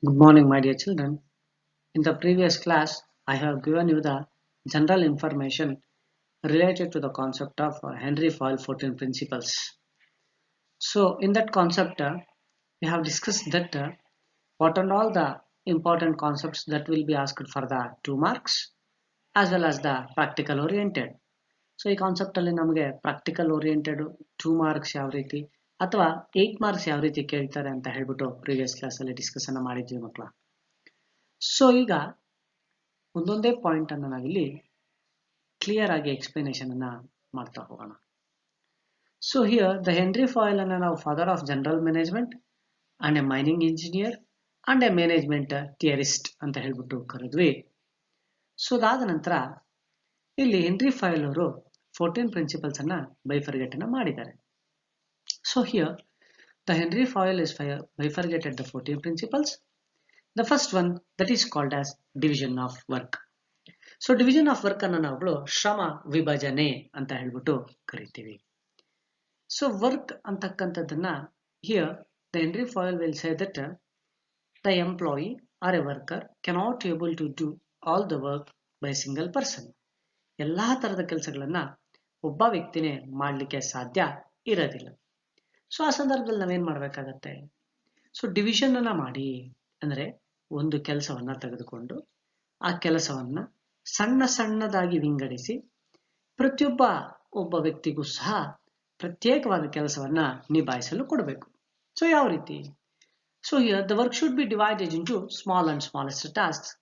Good morning, my dear children. In the previous class, I have given you the general information related to the concept of Henry Fayol 14 principles. So, in that concept, we have discussed that what and all the important concepts that will be asked for the 2 marks as well as the practical oriented. So ಈ concept ಅಲ್ಲಿ ನಮಗೆ practical oriented 2 marks ಯಾವ ರೀತಿ ಅಥವಾ 8 marks ಯಾವ ರೀತಿ ಕೇಳ್ತಾರೆ ಅಂತ ಹೇಳ್ಬಿಟ್ಟು ಪ್ರೀವಿಯಸ್ ಕ್ಲಾಸ್ ಅಲ್ಲಿ ಡಿಸ್ಕಷನ್ ಮಾಡಿದ್ವಿ ಮಕ್ಕಳ. ಸೊ ಈಗ ಒಂದೊಂದೇ ಪಾಯಿಂಟ್ ಅನ್ನು ನಾವಿಲ್ಲಿ ಕ್ಲಿಯರ್ ಆಗಿ ಎಕ್ಸ್ಪ್ಲನೇಷನ್ ಅನ್ನ ಮಾಡ್ತಾ ಹೋಗೋಣ. So here the Henry Fayol ಅನ್ನ ನಾವು father of general management and a mining engineer and a management theorist ಅಂತ ಹೇಳ್ಬಿಟ್ಟು ಕರೆದ್ವಿ. ಸೊ ಅದಾದ ನಂತರ ಇಲ್ಲಿ ಹೆನ್ರಿ ಫಾಯಲ್ ಅವರು 14 ಪ್ರಿನ್ಸಿಪಲ್ಸ್ ಅನ್ನ ಬೈಫರ್ಗೇಟ್ ಮಾಡಿದ್ದಾರೆ. So here the Henry ಫಾಯಲ್ is bifurcated the 14 principles. The first one that is called as division of work. So division of work ಅನ್ನ ನಾವು ಶ್ರಮ ವಿಭಜನೆ ಅಂತ ಹೇಳ್ಬಿಟ್ಟು ಕರಿತೀವಿ. ಸೊ ವರ್ಕ್ ಅಂತಕ್ಕಂಥದ್ದನ್ನ here the Henry Fayol will say that the employee or a worker cannot able to do all the work by a single person. ಎಲ್ಲಾ ತರದ ಕೆಲಸಗಳನ್ನ ಒಬ್ಬ ವ್ಯಕ್ತಿನೇ ಮಾಡಲಿಕ್ಕೆ ಸಾಧ್ಯ ಇರೋದಿಲ್ಲ. ಸೊ ಆ ಸಂದರ್ಭದಲ್ಲಿ ನಾವೇನ್ ಮಾಡ್ಬೇಕಾಗತ್ತೆ? ಸೊ ಡಿವಿಷನ್ ಅನ್ನ ಮಾಡಿ, ಅಂದ್ರೆ ಒಂದು ಕೆಲಸವನ್ನ ತೆಗೆದುಕೊಂಡು ಆ ಕೆಲಸವನ್ನ ಸಣ್ಣ ಸಣ್ಣದಾಗಿ ವಿಂಗಡಿಸಿ ಒಬ್ಬ ವ್ಯಕ್ತಿಗೂ ಸಹ ಪ್ರತ್ಯೇಕವಾದ ಕೆಲಸವನ್ನ ನಿಭಾಯಿಸಲು ಕೊಡಬೇಕು. ಸೊ ಯಾವ ರೀತಿ? So here the work should be divided into small and smallest tasks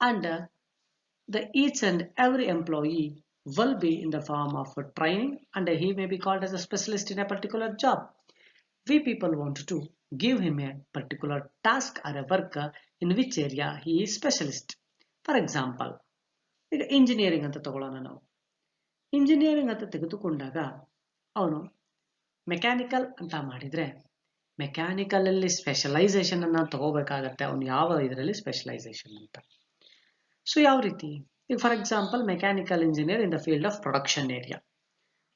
and the each and every employee will be in the form of a training and he may be called as a specialist in a particular job. We people want to give him a particular task or a work in which area he is specialist. For example, ಈಗ engineering ಅಂತ ತಗೊಳ್ಳೋಣ. ನಾವು engineering ಅಂತ ತೆಗೆದುಕೊಂಡಾಗ ಅವನು mechanical ಅಂತ ಮಾಡಿದ್ರೆ mechanical ಅಲ್ಲಿ ಸ್ಪೆಷಲೈಸೇಷನ್ ಅನ್ನ ತಗೋಬೇಕಾಗತ್ತೆ. ಅವನು ಯಾವ ಇದರಲ್ಲಿ ಸ್ಪೆಷಲೈಸೇಷನ್ ಅಂತ. ಸೊ ಯಾವ ರೀತಿ? ಈಗ for example mechanical engineer in the field of production area,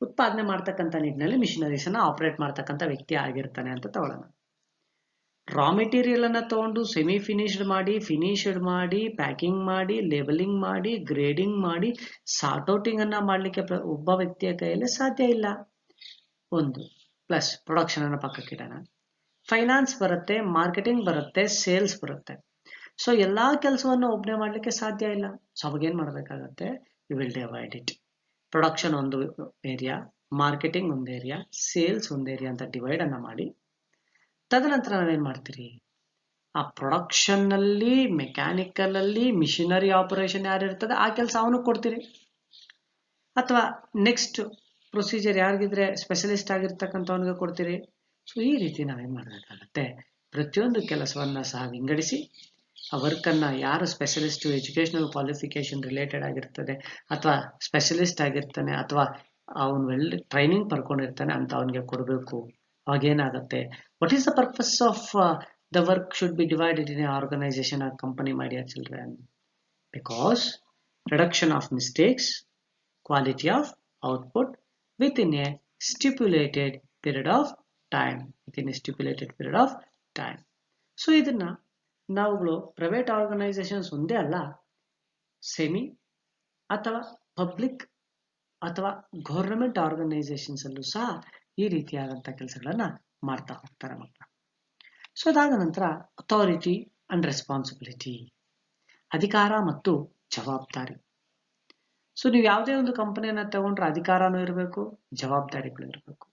ಉತ್ಪಾದನೆ ಮಾಡ್ತಕ್ಕಂಥ ನಿಟ್ಟಿನಲ್ಲಿ ಮಿಷನರೀಸ್ ಅನ್ನ ಆಪರೇಟ್ ಮಾಡ್ತಕ್ಕಂಥ ವ್ಯಕ್ತಿ ಆಗಿರ್ತಾನೆ ಅಂತ ತಗೊಳ್ಳೋಣ. ರಾ ಮೆಟೀರಿಯಲ್ ಅನ್ನ ತಗೊಂಡು ಸೆಮಿ ಫಿನಿಶ್ಡ್ ಮಾಡಿ ಪ್ಯಾಕಿಂಗ್ ಮಾಡಿ ಲೇಬಲಿಂಗ್ ಮಾಡಿ ಗ್ರೇಡಿಂಗ್ ಮಾಡಿ ಸಾರ್ಟ್ಔಟಿಂಗ್ ಅನ್ನ ಮಾಡ್ಲಿಕ್ಕೆ ಒಬ್ಬ ವ್ಯಕ್ತಿಯ ಕೈಯಲ್ಲಿ ಸಾಧ್ಯ ಇಲ್ಲ. ಒಂದು ಪ್ಲಸ್ ಪ್ರೊಡಕ್ಷನ್ ಅನ್ನ ಪಕ್ಕಕ್ಕಿಡೋಣ. ಫೈನಾನ್ಸ್ ಬರುತ್ತೆ, ಮಾರ್ಕೆಟಿಂಗ್ ಬರುತ್ತೆ, ಸೇಲ್ಸ್ ಬರುತ್ತೆ. ಸೊ ಎಲ್ಲಾ ಕೆಲಸವನ್ನು ಒಬ್ಬನೇ ಮಾಡ್ಲಿಕ್ಕೆ ಸಾಧ್ಯ ಇಲ್ಲ. ಸೊ ಅವಾಗ ಏನ್ ಮಾಡ್ಬೇಕಾಗತ್ತೆ? You will divide it. Production ಒಂದು ಏರಿಯಾ, ಮಾರ್ಕೆಟಿಂಗ್ ಒಂದು ಏರಿಯಾ, ಸೇಲ್ಸ್ ಒಂದು ಏರಿಯಾ ಅಂತ ಡಿವೈಡ್ ಅನ್ನ ಮಾಡಿ, ತದನಂತರ ನಾವೇನ್ ಮಾಡ್ತೀರಿ? ಆ ಪ್ರೊಡಕ್ಷನ್ ನಲ್ಲಿ, ಮೆಕ್ಯಾನಿಕಲ್ ಅಲ್ಲಿ, ಮಿಷಿನರಿ ಆಪರೇಷನ್ ಯಾರು ಇರ್ತದೆ ಆ ಕೆಲಸ ಅವನು ಕೊಡ್ತೀರಿ. ಅಥವಾ ನೆಕ್ಸ್ಟ್ ಪ್ರೊಸೀಜರ್ ಯಾರಿಗಿದ್ರೆ ಸ್ಪೆಷಲಿಸ್ಟ್ ಆಗಿರ್ತಕ್ಕಂಥವನಿಗೆ ಕೊಡ್ತೀರಿ. ಸೊ ಈ ರೀತಿ ನಾವೇನ್ ಮಾಡ್ಬೇಕಾಗತ್ತೆ? ಪ್ರತಿಯೊಂದು ಕೆಲಸವನ್ನ ಸಹ ವಿಂಗಡಿಸಿ ಆ ವರ್ಕ್ ಅನ್ನ ಯಾರು ಸ್ಪೆಷಲಿಸ್ಟ್, ಎಜುಕೇಶನಲ್ ಕ್ವಾಲಿಫಿಕೇಶನ್ ರಿಲೇಟೆಡ್ ಆಗಿರ್ತದೆ ಅಥವಾ ಸ್ಪೆಷಲಿಸ್ಟ್ ಆಗಿರ್ತಾನೆ ಅಥವಾ ಅವನು ಒಳ್ಳೆ ಟ್ರೈನಿಂಗ್ ಪಡ್ಕೊಂಡಿರ್ತಾನೆ ಅಂತ ಅವನಿಗೆ ಕೊಡಬೇಕು. ಅವಾಗೇನಾಗತ್ತೆ? What is the purpose of the work should be divided in a organisation or company, my dear children? Because reduction of mistakes, quality of output within a stipulated period of time. So ಇದನ್ನ ನಾವುಗಳು private organisations ಒಂದೇ ಅಲ್ಲ, semi ಅಥವಾ public ಅಥವಾ government organisations ಅಲ್ಲೂ ಸಹ ಈ ರೀತಿಯಾದಂತಹ ಕೆಲಸಗಳನ್ನ ಮಾಡ್ತಾ ಹೋಗ್ತಾರೆ ಮಕ್ಕಳ. ಸೊ ಅದಾದ ನಂತರ ಅಥಾರಿಟಿ ಅಂಡ್ ರೆಸ್ಪಾನ್ಸಿಬಿಲಿಟಿ, ಅಧಿಕಾರ ಮತ್ತು ಜವಾಬ್ದಾರಿ. ಸೊ ನೀವು ಯಾವುದೇ ಒಂದು ಕಂಪನಿಯನ್ನ ತಗೊಂಡ್ರೆ ಅಧಿಕಾರನೂ ಇರಬೇಕು, ಜವಾಬ್ದಾರಿಗಳು ಇರಬೇಕು.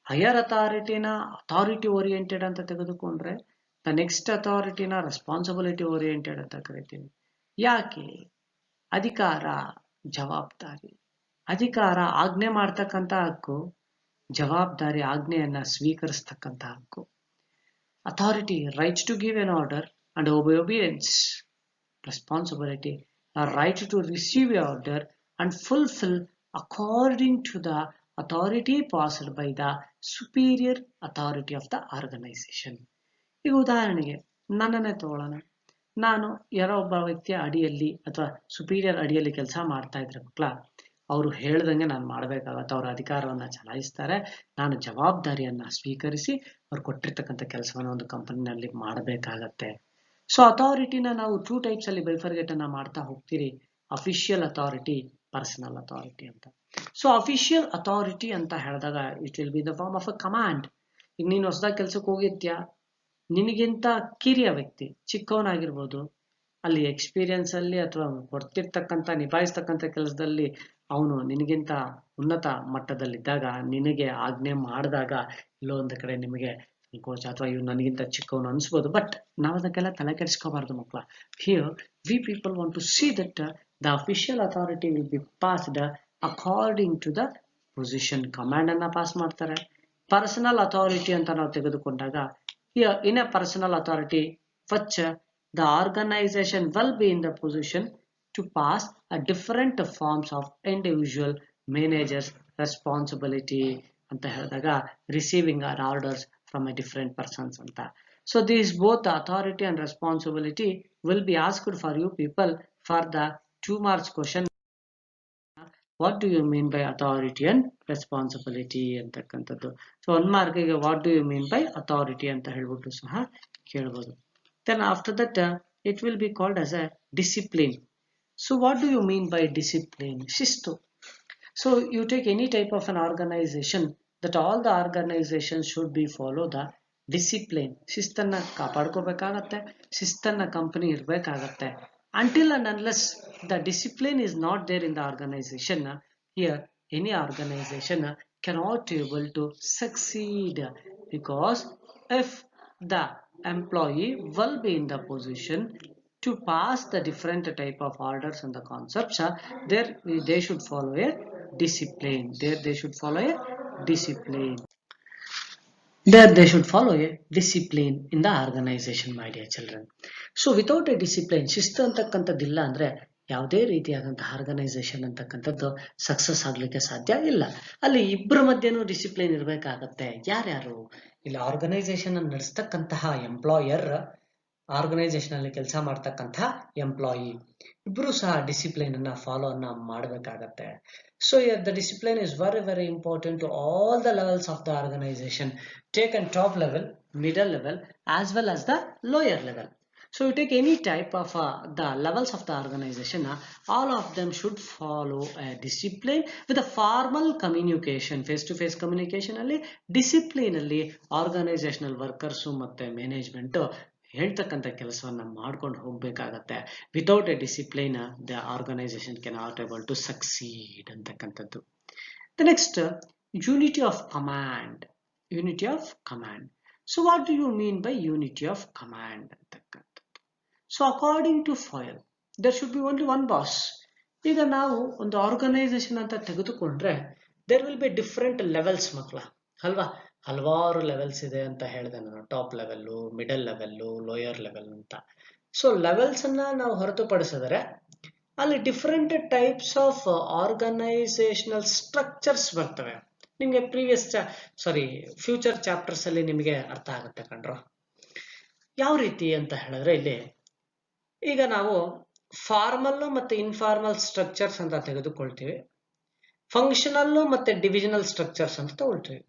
ಹೈಯರ್ ಅಥಾರಿಟಿ ಓರಿಯೆಂಟೆಡ್ ಅಂತ ತೆಗೆದುಕೊಂಡ್ರೆ ದ ನೆಕ್ಸ್ಟ್ ಅಥಾರಿಟಿನ ರೆಸ್ಪಾನ್ಸಿಬಿಲಿಟಿ ಓರಿಯೆಂಟೆಡ್ ಅಂತ ಕರಿತೀವಿ. ಯಾಕೆ? ಅಧಿಕಾರ, ಜವಾಬ್ದಾರಿ. ಅಧಿಕಾರ ಆಜ್ಞೆ ಮಾಡ್ತಕ್ಕಂಥ ಹಕ್ಕು, ಜವಾಬ್ದಾರಿ ಆಜ್ಞೆಯನ್ನ ಸ್ವೀಕರಿಸ್ತಕ್ಕಂಥ ಹಕ್ಕು. Authority right to give an order and obedience. Responsibility right to receive a order and fulfil according to the authority passed by the superior authority of the organization. ಈಗ ಉದಾಹರಣೆಗೆ ನನ್ನನ್ನೇ ತಗೊಳ್ಳೋಣ. ನಾನು ಯಾರೋ ಒಬ್ಬ ವ್ಯಕ್ತಿಯ ಅಡಿಯಲ್ಲಿ ಅಥವಾ ಸುಪೀರಿಯರ್ ಅಡಿಯಲ್ಲಿ ಕೆಲಸ ಮಾಡ್ತಾ ಇದ್ರೆ ಮಕ್ಕಳ, ಅವರು ಹೇಳ್ದಂಗೆ ನಾನು ಮಾಡ್ಬೇಕಾಗತ್ತೆ. ಅವರ ಅಧಿಕಾರವನ್ನ ಚಲಾಯಿಸ್ತಾರೆ, ನಾನು ಜವಾಬ್ದಾರಿಯನ್ನ ಸ್ವೀಕರಿಸಿ ಅವ್ರು ಕೊಟ್ಟಿರ್ತಕ್ಕಂಥ ಕೆಲಸವನ್ನ ಒಂದು ಕಂಪನಿನಲ್ಲಿ ಮಾಡಬೇಕಾಗತ್ತೆ. ಸೊ ಅಥಾರಿಟಿನ ನಾವು 2 ಟೈಪ್ಸ್ ಅಲ್ಲಿ ಬೈಫರ್ಗೇಟ್ ಅನ್ನ ಮಾಡ್ತಾ ಹೋಗ್ತೀರಿ. ಅಫಿಷಿಯಲ್ ಅಥಾರಿಟಿ, ಪರ್ಸನಲ್ ಅಥಾರಿಟಿ ಅಂತ. ಸೊ ಅಫಿಷಿಯಲ್ ಅಥಾರಿಟಿ ಅಂತ ಹೇಳಿದಾಗ it will be the form of a command. ಈಗ ನೀನು ಹೊಸದಾಗಿ ಕೆಲ್ಸಕ್ಕೆ ಹೋಗಿರ್ತೀಯ, ನಿನಗಿಂತ ಕಿರಿಯ ವ್ಯಕ್ತಿ ಚಿಕ್ಕವನಾಗಿರ್ಬೋದು, ಅಲ್ಲಿ ಎಕ್ಸ್ಪೀರಿಯನ್ಸ್ ಅಲ್ಲಿ ಅಥವಾ ಕೊಡ್ತಿರ್ತಕ್ಕಂಥ ನಿಭಾಯಿಸ್ತಕ್ಕಂಥ ಕೆಲಸದಲ್ಲಿ ಅವನು ನಿನಗಿಂತ ಉನ್ನತ ಮಟ್ಟದಲ್ಲಿದ್ದಾಗ ನಿನಗೆ ಆಜ್ಞೆ ಮಾಡಿದಾಗ ಇಲ್ಲೋ ಒಂದು ಕಡೆ ನಿಮಗೆ ಸಂಕೋಚ ಅಥವಾ ಇವ್ ನನಗಿಂತ ಚಿಕ್ಕವನು ಅನ್ಸ್ಬೋದು. ಬಟ್ ನಾವು ಅದಕ್ಕೆಲ್ಲ ತಲೆ ಕೆಡಿಸ್ಕೋಬಾರ್ದು ಮಕ್ಕಳ. Here we people want to see that the official authority will be passed according to the position. Command ಅನ್ನ ಪಾಸ್ ಮಾಡ್ತಾರೆ. ಪರ್ಸನಲ್ ಅಥಾರಿಟಿ ಅಂತ ನಾವು ತೆಗೆದುಕೊಂಡಾಗ here in a personal authority which the organization will be in the position to pass a different forms of individual managers responsibility ಅಂತ ಹೇಳಿದಾಗ receiving our orders from a different persons ಅಂತ. So these both authority and responsibility will be asked for you people for the 2 marks question. What do you mean by authority and responsibility ಅಂತಕ್ಕಂಥದ್ದು. So 1 ಮಾರ್ಕಿಗೆ what do you mean by authority ಅಂತ ಹೇಳ್ಬಿಟ್ಟು ಸಹ ಕೇಳಬಹುದು. Then after that it will be called as a discipline. So what do you mean by discipline? ಶಿಸ್ತು. So you take any type of an organization, that all the organizations should be follow the discipline. ಶಿಸ್ತನ್ನ ಕಾಪಾಡ್ಕೋಬೇಕಾಗತ್ತೆ, ಶಿಸ್ತನ್ನ company ಇರಬೇಕಾಗತ್ತೆ. Until and unless the discipline is not there in the organization, here any organization cannot able to succeed, because if the employee will be in the position to pass the different type of orders and the concepts, there they should follow a discipline. There they should follow a discipline. There they should follow a discipline in the organization, my dear children. So without a discipline, ಶಿಸ್ತು ಅಂತಕ್ಕಂಥದ್ದಿಲ್ಲ ಅಂದ್ರೆ ಯಾವುದೇ ರೀತಿಯಾದಂತಹ organisation ಅಂತಕ್ಕಂಥದ್ದು success ಆಗ್ಲಿಕ್ಕೆ ಸಾಧ್ಯ ಇಲ್ಲ. ಅಲ್ಲಿ ಇಬ್ಬರ ಮಧ್ಯನೂ ಡಿಸಿಪ್ಲಿನ್ ಇರಬೇಕಾಗತ್ತೆ. ಯಾರ್ಯಾರು ಇಲ್ಲಿ ಆರ್ಗನೈಸೇಷನ್ ಅನ್ನು ನಡೆಸ್ತಕ್ಕಂತಹ ಎಂಪ್ಲಾಯರ್, ಆರ್ಗನೈಸೇಷನ್ ಅಲ್ಲಿ ಕೆಲಸ ಮಾಡ್ತಕ್ಕಂಥ ಎಂಪ್ಲಾಯಿ, ಇಬ್ರು ಸಹ ಡಿಸಿಪ್ಲಿನ್ ಅನ್ನ ಫಾಲೋ ಅನ್ನ ಮಾಡಬೇಕಾಗತ್ತೆ. So here the discipline is very very important to all the levels of the organization, taken top level, middle level as well as the lower level. So you take any type of the levels of the organization, all of them should follow a discipline with a formal communication, face to face communication ಅಲ್ಲಿ discipline ಅಲ್ಲಿ organisational workers ಮತ್ತೆ management ಹೇಳ್ತಕ್ಕಂಥ ಕೆಲಸವನ್ನ ಮಾಡ್ಕೊಂಡು ಹೋಗ್ಬೇಕಾಗತ್ತೆ. Without a discipline the organisation cannot able to succeed ಅಂತಕ್ಕಂಥದ್ದು. The next unity of command. Unity of command. So what do you mean by unity of command ಅಂತಕ್ಕಂಥದ್ದು? So according to Fayol there should be only one boss. ಈಗ ನಾವು ಒಂದು organisation ಅಂತ ತೆಗೆದುಕೊಂಡ್ರೆ there will be different levels ಮಕ್ಕಳ, ಅಲ್ವಾ? ಹಲವಾರು levels ಇದೆ ಅಂತ ಹೇಳಿದೆ ನಾನು. Top level, middle level, lower level ಅಂತ. ಸೊ ಲೆವೆಲ್ಸ್ ಅನ್ನ ನಾವು ಹೊರತುಪಡಿಸಿದರೆ ಅಲ್ಲಿ different types of organisational structures ಬರ್ತವೆ. ನಿಮಗೆ ಫ್ಯೂಚರ್ ಚಾಪ್ಟರ್ಸ್ ಅಲ್ಲಿ ನಿಮಗೆ ಅರ್ಥ ಆಗುತ್ತೆ ಕಣ್ರೋ. ಯಾವ ರೀತಿ ಅಂತ ಹೇಳಿದ್ರೆ ಇಲ್ಲಿ ಈಗ ನಾವು ಫಾರ್ಮಲ್ ಮತ್ತೆ ಇನ್ಫಾರ್ಮಲ್ ಸ್ಟ್ರಕ್ಚರ್ಸ್ ಅಂತ ತೆಗೆದುಕೊಳ್ತೀವಿ, ಫಂಕ್ಷನಲ್ ಮತ್ತೆ ಡಿವಿಷನಲ್ ಸ್ಟ್ರಕ್ಚರ್ಸ್ ಅಂತ ತಗೊಳ್ತೀವಿ.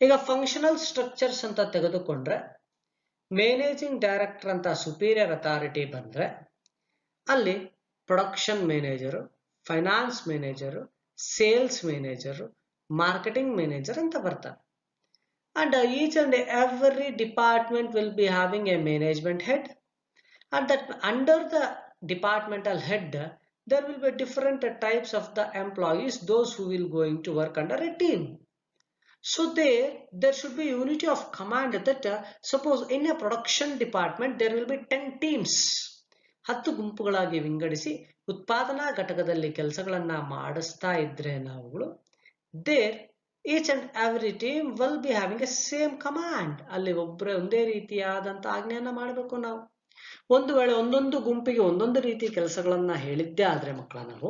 ಈಗ ಫಂಕ್ಷನಲ್ ಸ್ಟ್ರಕ್ಚರ್ಸ್ ಅಂತ ತೆಗೆದುಕೊಂಡ್ರೆ ಮ್ಯಾನೇಜಿಂಗ್ ಡೈರೆಕ್ಟರ್ ಅಂತ ಸುಪೀರಿಯರ್ ಅಥಾರಿಟಿ ಬಂದ್ರೆ ಅಲ್ಲಿ production manager, finance manager, sales manager, marketing manager ಅಂತ ಬರ್ತಾರೆ. And each and every department will be having A management head, and that under the departmental head there will be different types of the employees, those who will going to work under a team. So there should be unity of command that suppose in a production department there will be 10 teams, 10 ಗುಂಪುಗಳಾಗಿ ವಿಂಗಡಿಸಿ ಉತ್ಪಾದನಾ ಘಟಕದಲ್ಲಿ ಕೆಲಸಗಳನ್ನ ಮಾಡಿಸ್ತಾ ಇದ್ರೆ ನಾವುಗಳು there each and every team will be having a same command. ಅಲ್ಲಿ ಒಬ್ಬರೇ ಒಂದೇ ರೀತಿಯಾದಂತ ಆಜ್ಞೆಯನ್ನ ಮಾಡಬೇಕು ನಾವು. ಒಂದು ವೇಳೆ ಒಂದೊಂದು ಗುಂಪಿಗೆ ಒಂದೊಂದು ರೀತಿಯ ಕೆಲಸಗಳನ್ನ ಹೇಳಿದ್ದೇ ಆದ್ರೆ ಮಕ್ಕಳ ನಾವು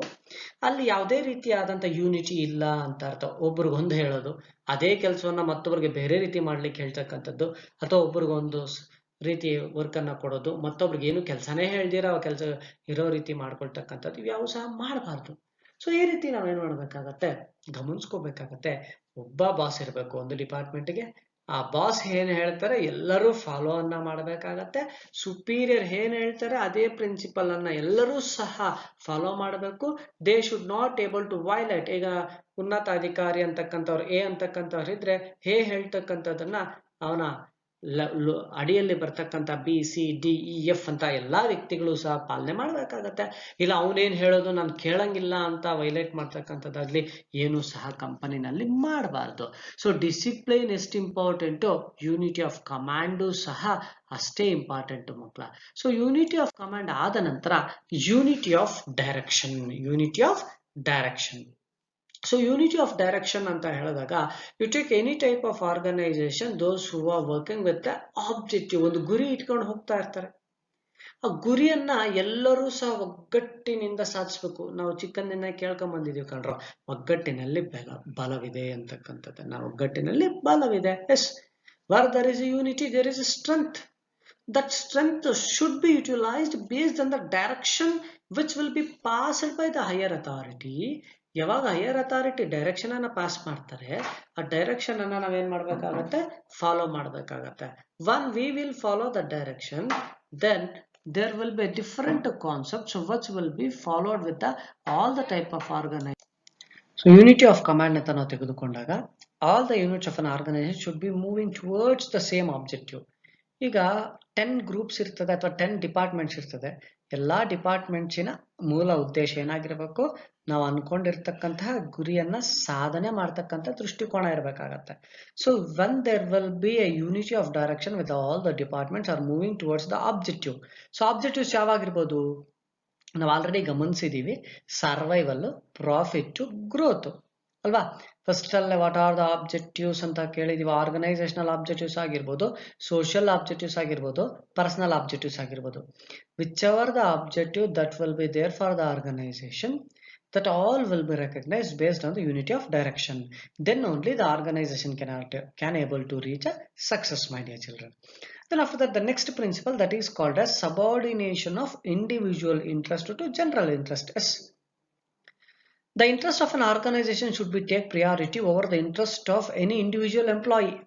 ಅಲ್ಲಿ ಯಾವುದೇ ರೀತಿಯಾದಂತ ಯೂನಿಟಿ ಇಲ್ಲ ಅಂತ ಅರ್ಥ. ಒಬ್ರಿಗೊಂದು ಹೇಳೋದು, ಅದೇ ಕೆಲಸವನ್ನ ಮತ್ತೊಬ್ಬರಿಗೆ ಬೇರೆ ರೀತಿ ಮಾಡ್ಲಿಕ್ಕೆ ಹೇಳ್ತಕ್ಕಂಥದ್ದು, ಅಥವಾ ಒಬ್ರಿಗೊಂದು ರೀತಿ ವರ್ಕ್ ಅನ್ನ ಕೊಡೋದು, ಮತ್ತೊಬ್ರಿಗೆ ಏನು ಕೆಲಸನೇ ಹೇಳ್ದಿರ ಕೆಲಸ ಇರೋ ರೀತಿ ಮಾಡ್ಕೊಳ್ತಕ್ಕಂಥದ್ದು, ಇವ್ಯಾವು ಸಹ ಮಾಡಬಾರ್ದು. ಸೊ ಈ ರೀತಿ ನಾವೇನ್ ಮಾಡ್ಬೇಕಾಗತ್ತೆ, ಗಮನಿಸ್ಕೋಬೇಕಾಗತ್ತೆ. ಒಬ್ಬ ಬಾಸ್ ಇರಬೇಕು ಒಂದು ಡಿಪಾರ್ಟ್ಮೆಂಟ್ಗೆ, ಆ ಬಾಸ್ ಏನ್ ಹೇಳ್ತಾರೆ ಎಲ್ಲರೂ ಫಾಲೋ ಅನ್ನ ಮಾಡಬೇಕಾಗತ್ತೆ. ಸುಪೀರಿಯರ್ ಏನ್ ಹೇಳ್ತಾರೆ ಅದೇ ಪ್ರಿನ್ಸಿಪಲ್ ಅನ್ನ ಎಲ್ಲರೂ ಸಹ ಫಾಲೋ ಮಾಡಬೇಕು. They should not able to violate. ಈಗ ಉನ್ನತ ಅಧಿಕಾರಿ ಅಂತಕ್ಕಂಥವ್ರು ಅಂತಕ್ಕಂಥವ್ರು ಇದ್ರೆ ಹೇಳ್ತಕ್ಕಂಥದ್ದನ್ನ ಅವನ ಅಡಿಯಲ್ಲಿ ಬರ್ತಕ್ಕಂಥ BCDEF ಅಂತ ಎಲ್ಲಾ ವ್ಯಕ್ತಿಗಳು ಸಹ ಪಾಲನೆ ಮಾಡ್ಬೇಕಾಗತ್ತೆ. ಇಲ್ಲ ಅವನೇನ್ ಹೇಳೋದು ನಾನು ಕೇಳಂಗಿಲ್ಲ ಅಂತ ವೈಲೇಟ್ ಮಾಡ್ತಕ್ಕಂಥದ್ದಾಗ್ಲಿ ಏನು ಸಹ ಕಂಪನಿನಲ್ಲಿ ಮಾಡಬಾರ್ದು. ಸೊ ಡಿಸಿಪ್ಲೈನ್ ಎಷ್ಟು ಇಂಪಾರ್ಟೆಂಟು, ಯೂನಿಟಿ ಆಫ್ ಕಮಾಂಡು ಸಹ ಅಷ್ಟೇ ಇಂಪಾರ್ಟೆಂಟ್ ಮಕ್ಕಳ. ಸೊ ಯೂನಿಟಿ ಆಫ್ ಕಮಾಂಡ್ ಆದ ನಂತರ unity of direction. So unity of direction ಅಂತ ಹೇಳಿದಾಗ you take any type of organisation those who are working with the objective. ಒಂದು ಗುರಿ ಇಟ್ಕೊಂಡು ಹೋಗ್ತಾ ಇರ್ತಾರೆ. ಆ ಗುರಿಯನ್ನ ಎಲ್ಲರೂ ಸಹ ಒಗ್ಗಟ್ಟಿನಿಂದ ಸಾಧಿಸ್ಬೇಕು. ನಾವು ಚಿಕ್ಕಂದಿನ ಕೇಳ್ಕೊಂಡ್ ಬಂದಿದೀವಿ ಕಣ್ರೋ, ಒಗ್ಗಟ್ಟಿನಲ್ಲಿ ಬಲವಿದೆ ಅಂತಕ್ಕಂಥದ್ದನ್ನ. ಒಗ್ಗಟ್ಟಿನಲ್ಲಿ ಬಲವಿದೆ. Yes, where there is a unity there is a strength. That strength should be utilized based on the direction which will be passed by the higher authority. ಯಾವಾಗ ಹೈಯರ್ ಅಥಾರಿಟಿ ಡೈರೆಕ್ಷನ್ ಅನ್ನ ಪಾಸ್ ಮಾಡ್ತಾರೆ, ಆ direction ಅನ್ನ ನಾವೇನ್ ಮಾಡ್ಬೇಕಾಗತ್ತೆ, follow ಮಾಡ್ಬೇಕಾಗತ್ತೆ. Once we will follow the direction, then there will be different concepts which will be followed with the all the type of organization. So unity of command ಅಂತ ನಾವು ತೆಗೆದುಕೊಂಡಾಗ all the units of an organization should be moving towards the same objective. ಈಗ 10 groups ಇರ್ತದೆ ಅಥವಾ 10 departments ಇರ್ತದೆ. ಎಲ್ಲಾ ಡಿಪಾರ್ಟ್ಮೆಂಟ್ಸಿನ ಮೂಲ ಉದ್ದೇಶ ಏನಾಗಿರ್ಬೇಕು, ನಾವು ಅನ್ಕೊಂಡಿರ್ತಕ್ಕಂತಹ ಗುರಿಯನ್ನ ಸಾಧನೆ ಮಾಡ್ತಕ್ಕಂಥ ದೃಷ್ಟಿಕೋನ ಇರಬೇಕಾಗತ್ತೆ. So when there will be a unity of direction with all the departments are moving towards the objective. So objectives ಯಾವಾಗಿರ್ಬೋದು, ನಾವು ಆಲ್ರೆಡಿ ಗಮನಿಸಿದೀವಿ. ಸರ್ವೈವಲ್, ಪ್ರಾಫಿಟ್, ಗ್ರೋತ್ ಅಲ್ವಾ. ಫಸ್ಟ್ ಅಲ್ಲೇ ವಾಟ್ ಆರ್ ದ ಆಬ್ಜೆಕ್ಟಿವ್ಸ್ ಅಂತ ಕೇಳಿದೀವಿ. ಆರ್ಗನೈಸೇಷನಲ್ ಆಬ್ಜೆಕ್ಟಿವ್ಸ್ ಆಗಿರ್ಬೋದು, social objectives ಆಗಿರ್ಬೋದು, personal objectives ಆಗಿರ್ಬೋದು. Whichever the objective that will be there for the organisation, that all will be recognized based on the unity of direction. Then only the organization can able to reach a success, my dear children. Then after that, the next principle that is called as subordination of individual interest to general interest. Yes. The interest of an organization should be take priority over the interest of any individual employee.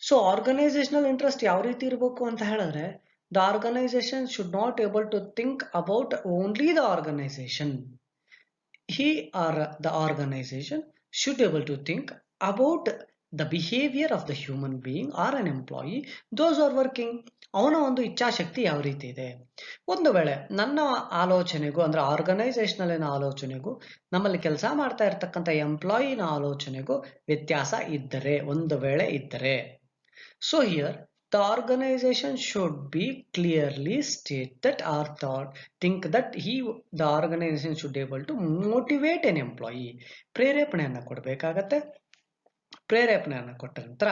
So organizational interest ಯಾವ ರೀತಿ ಇರಬೇಕು ಅಂತ ಹೇಳಿದ್ರೆ, the organization should not able to think about only the organization. He or the organization should able to think about the behavior of the human being or an employee, those are working. ಅವನ ಒಂದು ಇಚ್ಛಾಶಕ್ತಿ ಯಾವ ರೀತಿ ಇದೆ. ಒಂದು ವೇಳೆ ನನ್ನ ಆಲೋಚನೆಗೂ ಅಂದ್ರೆ ಆರ್ಗನೈಸೇಷನಲ್ ಆಲೋಚನೆಗೂ ನಮ್ಮಲ್ಲಿ ಕೆಲಸ ಮಾಡ್ತಾ ಇರ್ತಕ್ಕಂಥ ಎಂಪ್ಲಾಯಿನ ಆಲೋಚನೆಗೂ ವ್ಯತ್ಯಾಸ ಇದ್ದರೆ, ಒಂದು ವೇಳೆ ಇದ್ದರೆ, so here the organization should be clearly state that or think that the organization should be able to motivate an employee. ಪ್ರೇರೇಪಣೆಯನ್ನ ಕೊಡಬೇಕಾಗತ್ತೆ. ಪ್ರೇರೇಪಣೆಯನ್ನ ಕೊಟ್ಟ ನಂತರ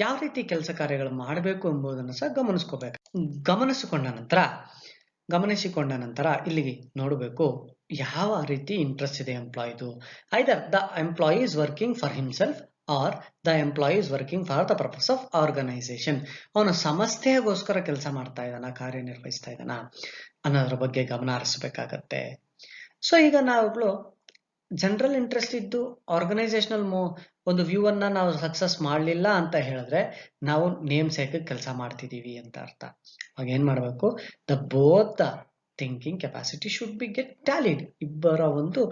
ಯಾವ ರೀತಿ ಕೆಲಸ ಕಾರ್ಯಗಳು ಮಾಡಬೇಕು ಎಂಬುದನ್ನು ಸಹ ಗಮನಿಸಿಕೊಂಡ ನಂತರ ಇಲ್ಲಿಗೆ ನೋಡಬೇಕು ಯಾವ ರೀತಿ ಇಂಟ್ರೆಸ್ಟ್ ಇದೆ ಎಂಪ್ಲಾಯಿದು. Either the employee is working for himself or the employee is working for the purpose of organisation. ಅವನು ಸಂಸ್ಥೆಗೋಸ್ಕರ ಕೆಲಸ ಮಾಡ್ತಾ ಇದ್ದಾನ, ಕಾರ್ಯನಿರ್ವಹಿಸ್ತಾ ಇದ್ದಾನ ಅನ್ನೋದ್ರ ಬಗ್ಗೆ ಗಮನ ಹರಿಸಬೇಕಾಗತ್ತೆ. ಸೊ ಈಗ ನಾವುಗಳು ಜನರಲ್ ಇಂಟ್ರೆಸ್ಟ್ ಇದ್ದು ಆರ್ಗನೈಸೇಷನಲ್ ಒಂದು ವ್ಯೂ ಅನ್ನ ನಾವು ಸಕ್ಸಸ್ ಮಾಡಲಿಲ್ಲ ಅಂತ ಹೇಳಿದ್ರೆ ನಾವು ನೇಮ್ ಸೇಕ್ ಕೆಲಸ ಮಾಡ್ತಿದೀವಿ ಅಂತ ಅರ್ಥ. ಅವಾಗ ಏನ್ ಮಾಡ್ಬೇಕು, both the thinking capacity should be get tallied. ಇಬ್ಬರ ಒಂದು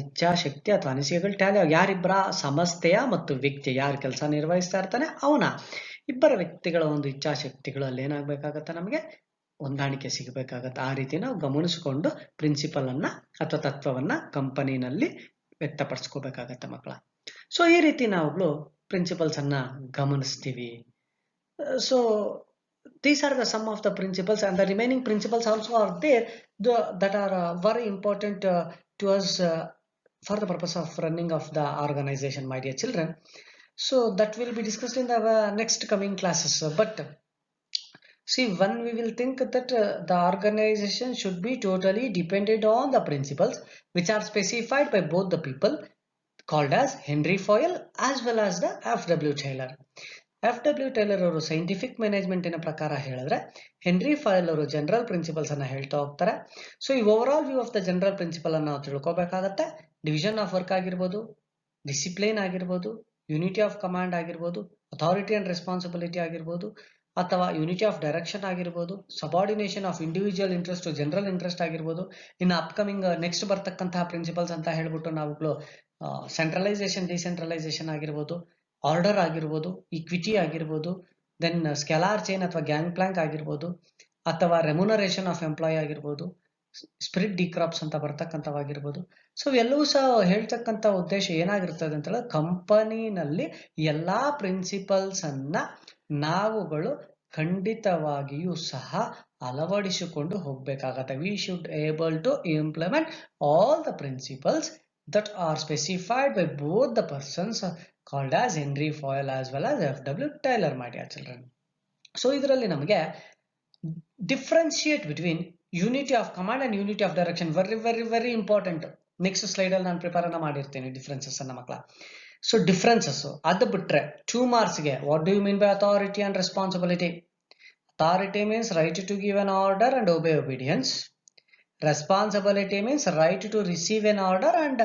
ಇಚ್ಛಾಶಕ್ತಿ ಅಥವಾ ಅನಿಸಿಕೆಗಳು ಟ್ಯಾಲಿ. ಯಾರಿಬ್ಬರ, ಸಂಸ್ಥೆಯ ಮತ್ತು ವ್ಯಕ್ತಿ ಯಾರು ಕೆಲಸ ನಿರ್ವಹಿಸ್ತಾ ಇರ್ತಾನೆ ಅವನ ಇಬ್ಬರ ವ್ಯಕ್ತಿಗಳ ಒಂದು ಇಚ್ಛಾಶಕ್ತಿಗಳು ಅಲ್ಲಿ ಏನಾಗಬೇಕಾಗತ್ತೆ, ನಮಗೆ ಹೊಂದಾಣಿಕೆ ಸಿಗಬೇಕಾಗತ್ತೆ. ಆ ರೀತಿ ನಾವು ಗಮನಿಸಿಕೊಂಡು ಪ್ರಿನ್ಸಿಪಲ್ ಅನ್ನ ಅಥವಾ ತತ್ವವನ್ನ ಕಂಪನಿನಲ್ಲಿ ವ್ಯಕ್ತಪಡಿಸ್ಕೋಬೇಕಾಗತ್ತೆ ಮಕ್ಕಳ. ಸೊ ಈ ರೀತಿ ನಾವುಗಳು ಪ್ರಿನ್ಸಿಪಲ್ಸ್ ಅನ್ನ ಗಮನಿಸ್ತೀವಿ. So these are the some of the principles, and the remaining principles also are there that are very important to us for the purpose of running of the organization, my dear children. So that will be discussed in the next coming classes. But see, when we will think that the organization should be totally dependent on the principles which are specified by both the people called as Henry Fayol as well as the F.W. Taylor. F.W. Taylor ಅವರು scientific ಮ್ಯಾನೇಜ್ಮೆಂಟಿನ ಪ್ರಕಾರ ಹೇಳಿದ್ರೆ, henry ಫಾಯಲ್ ಅವರು general principles ಅನ್ನ ಹೇಳ್ತಾ ಹೋಗ್ತಾರೆ. So ಈ overall view of the general principle ಅನ್ನು ನಾವು ತಿಳ್ಕೊಬೇಕಾಗತ್ತೆ. ಡಿವಿಷನ್ ಆಫ್ ವರ್ಕ್ ಆಗಿರ್ಬೋದು, ಡಿಸಿಪ್ಲಿನ್ ಆಗಿರ್ಬೋದು, ಯೂನಿಟಿ ಆಫ್ ಕಮಾಂಡ್ ಆಗಿರ್ಬೋದು, ಅಥಾರಿಟಿ ಅಂಡ್ ರೆಸ್ಪಾನ್ಸಿಬಿಲಿಟಿ ಆಗಿರ್ಬೋದು, ಅಥವಾ ಯೂನಿಟಿ ಆಫ್ ಡೈರೆಕ್ಷನ್ ಆಗಿರ್ಬೋದು, subordination of individual interest to general interest ಆಗಿರ್ಬೋದು. ಇನ್ನು ಅಪ್ಕಮಿಂಗ್ ನೆಕ್ಸ್ಟ್ ಬರ್ತಕ್ಕಂತಹ ಪ್ರಿನ್ಸಿಪಲ್ಸ್ ಅಂತ ಹೇಳ್ಬಿಟ್ಟು ನಾವುಗಳು ಸೆಂಟ್ರಲೈಸೇಷನ್ ಡಿಸೆಂಟ್ರಲೈಸೇಷನ್ ಆಗಿರ್ಬೋದು, ಆರ್ಡರ್ ಆಗಿರ್ಬೋದು, ಇಕ್ವಿಟಿ ಆಗಿರ್ಬೋದು, ದೆನ್ ಸ್ಕೆಲಾರ್ ಚೈನ್ ಅಥವಾ ಗ್ಯಾಂಗ್ ಪ್ಲಾಂಕ್ ಆಗಿರ್ಬೋದು, ಅಥವಾ ರೆಮ್ಯುನರೇಷನ್ ಆಫ್ ಎಂಪ್ಲಾಯ್ ಆಗಿರ್ಬೋದು, ಸ್ಪಿರಿಟ್ ಡಿಕ್ರಾಪ್ಸ್ ಅಂತ ಬರ್ತಕ್ಕಂಥವಾಗಿರ್ಬೋದು. ಸೊ ಎಲ್ಲವೂ ಸಹ ಹೇಳ್ತಕ್ಕಂಥ ಉದ್ದೇಶ ಏನಾಗಿರ್ತದೆ ಅಂತ ಹೇಳಿದ್ರೆ, ಕಂಪನಿನಲ್ಲಿ ಎಲ್ಲಾ ಪ್ರಿನ್ಸಿಪಲ್ಸ್ ಅನ್ನ ನಾವುಗಳು ಖಂಡಿತವಾಗಿಯೂ ಸಹ ಅಳವಡಿಸಿಕೊಂಡು ಹೋಗ್ಬೇಕಾಗತ್ತೆ. We should able to implement all the principles that are specified by both the persons called as Henry Fayol as well as F.W. Taylor, my dear children. So ಇದರಲ್ಲಿ ನಮಗೆ differentiate between unity of command and unity of direction very very very important. Next slide ಅಲ್ಲಿ ನಾನು prepare ಮಾಡಿರ್ತೀನಿ differences ಅನ್ನ ಮಕ್ಕಳ. So differences ಅದು ಬಿಟ್ರೆ 2 ಮಾರ್ಕ್ಸ್ಗೆ what do you mean by authority and responsibility? Authority means right to give an order and obey obedience. Responsibility means right to receive an order and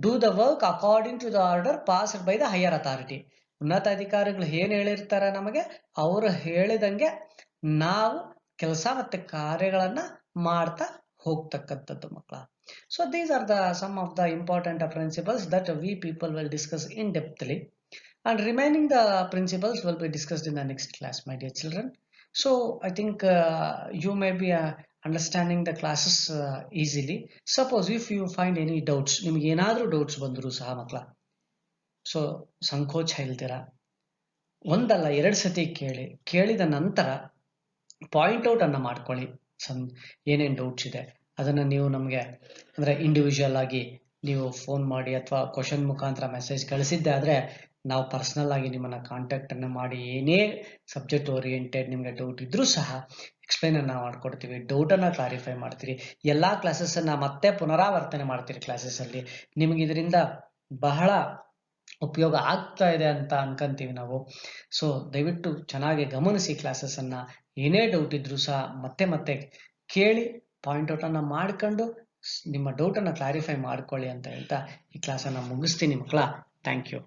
do the work according to the order passed by the higher authority. ಉನ್ನತ ಅಧಿಕಾರಿಗಳು ಏನ್ ಹೇಳಿರ್ತಾರೆ ನಮಗೆ, ಅವರು ಹೇಳಿದಂಗೆ ನಾವು ಕೆಲಸ ಮತ್ತೆ ಕಾರ್ಯಗಳನ್ನ ಮಾಡ್ತಾ ಹೋಗ್ತಕ್ಕಂಥದ್ದು ಮಕ್ಕಳ. So these are the some of the important principles that we people will discuss in depthly, and remaining the principles will be discussed in the next class, my dear children. So I think you may be understanding the classes easily. Suppose if you find any doubts, ನಿಮಗೆ ಏನಾದರೂ doubts ಬಂದರೂ ಸಹ ಮಕ್ಕಳ, so ಸಂಕೋಚ ಇಲ್ದಿರ ಒಂದಲ್ಲ 2 ಸತಿ ಕೇಳಿದ ನಂತರ ಪಾಯಿಂಟ್ ಔಟ್ ಅನ್ನ ಮಾಡ್ಕೊಳ್ಳಿ. ಏನೇನು ಡೌಟ್ಸ್ ಇದೆ ಅದನ್ನ ನೀವು ನಮಗೆ ಅಂದ್ರೆ ಇಂಡಿವಿಜುವಲ್ ಆಗಿ ನೀವು ಫೋನ್ ಮಾಡಿ ಅಥವಾ ಕ್ವಶನ್ ಮುಖಾಂತರ ಮೆಸೇಜ್ ಕಳಿಸಿದ್ದೆ ಆದ್ರೆ ನಾವು ಪರ್ಸನಲ್ ಆಗಿ ನಿಮ್ಮನ್ನ ಕಾಂಟ್ಯಾಕ್ಟ್ ಅನ್ನ ಮಾಡಿ ಏನೇ ಸಬ್ಜೆಕ್ಟ್ ಓರಿಯೆಂಟೆಡ್ ನಿಮ್ಗೆ ಡೌಟ್ ಇದ್ರೂ ಸಹ ಎಕ್ಸ್ಪ್ಲೈನ್ ಅನ್ನ ಮಾಡ್ಕೊಡ್ತೀವಿ, ಡೌಟ್ ಅನ್ನ ಕ್ಲಾರಿಫೈ ಮಾಡ್ತೀರಿ. ಎಲ್ಲಾ ಕ್ಲಾಸಸ್ ಅನ್ನ ಮತ್ತೆ ಪುನರಾವರ್ತನೆ ಮಾಡ್ತೀರಿ ಕ್ಲಾಸಸ್ ಅಲ್ಲಿ. ನಿಮ್ಗೆ ಇದರಿಂದ ಬಹಳ ಉಪಯೋಗ ಆಗ್ತಾ ಇದೆ ಅಂತ ಅನ್ಕೊಂತೀವಿ ನಾವು. ಸೊ ದಯವಿಟ್ಟು ಚೆನ್ನಾಗಿ ಗಮನಿಸಿ ಕ್ಲಾಸಸ್ ಅನ್ನ. ಏನೇ ಡೌಟ್ ಇದ್ರೂ ಸಹ ಮತ್ತೆ ಮತ್ತೆ ಕೇಳಿ ಪಾಯಿಂಟ್ ಔಟ್ ಅನ್ನ ಮಾಡ್ಕೊಂಡು ನಿಮ್ಮ ಡೌಟ್ ಅನ್ನ ಕ್ಲಾರಿಫೈ ಮಾಡ್ಕೊಳ್ಳಿ ಅಂತ ಹೇಳ್ತಾ ಈ ಕ್ಲಾಸ್ ಅನ್ನ ಮುಗಿಸ್ತೀನಿ ಮಕ್ಕಳ. Thank you.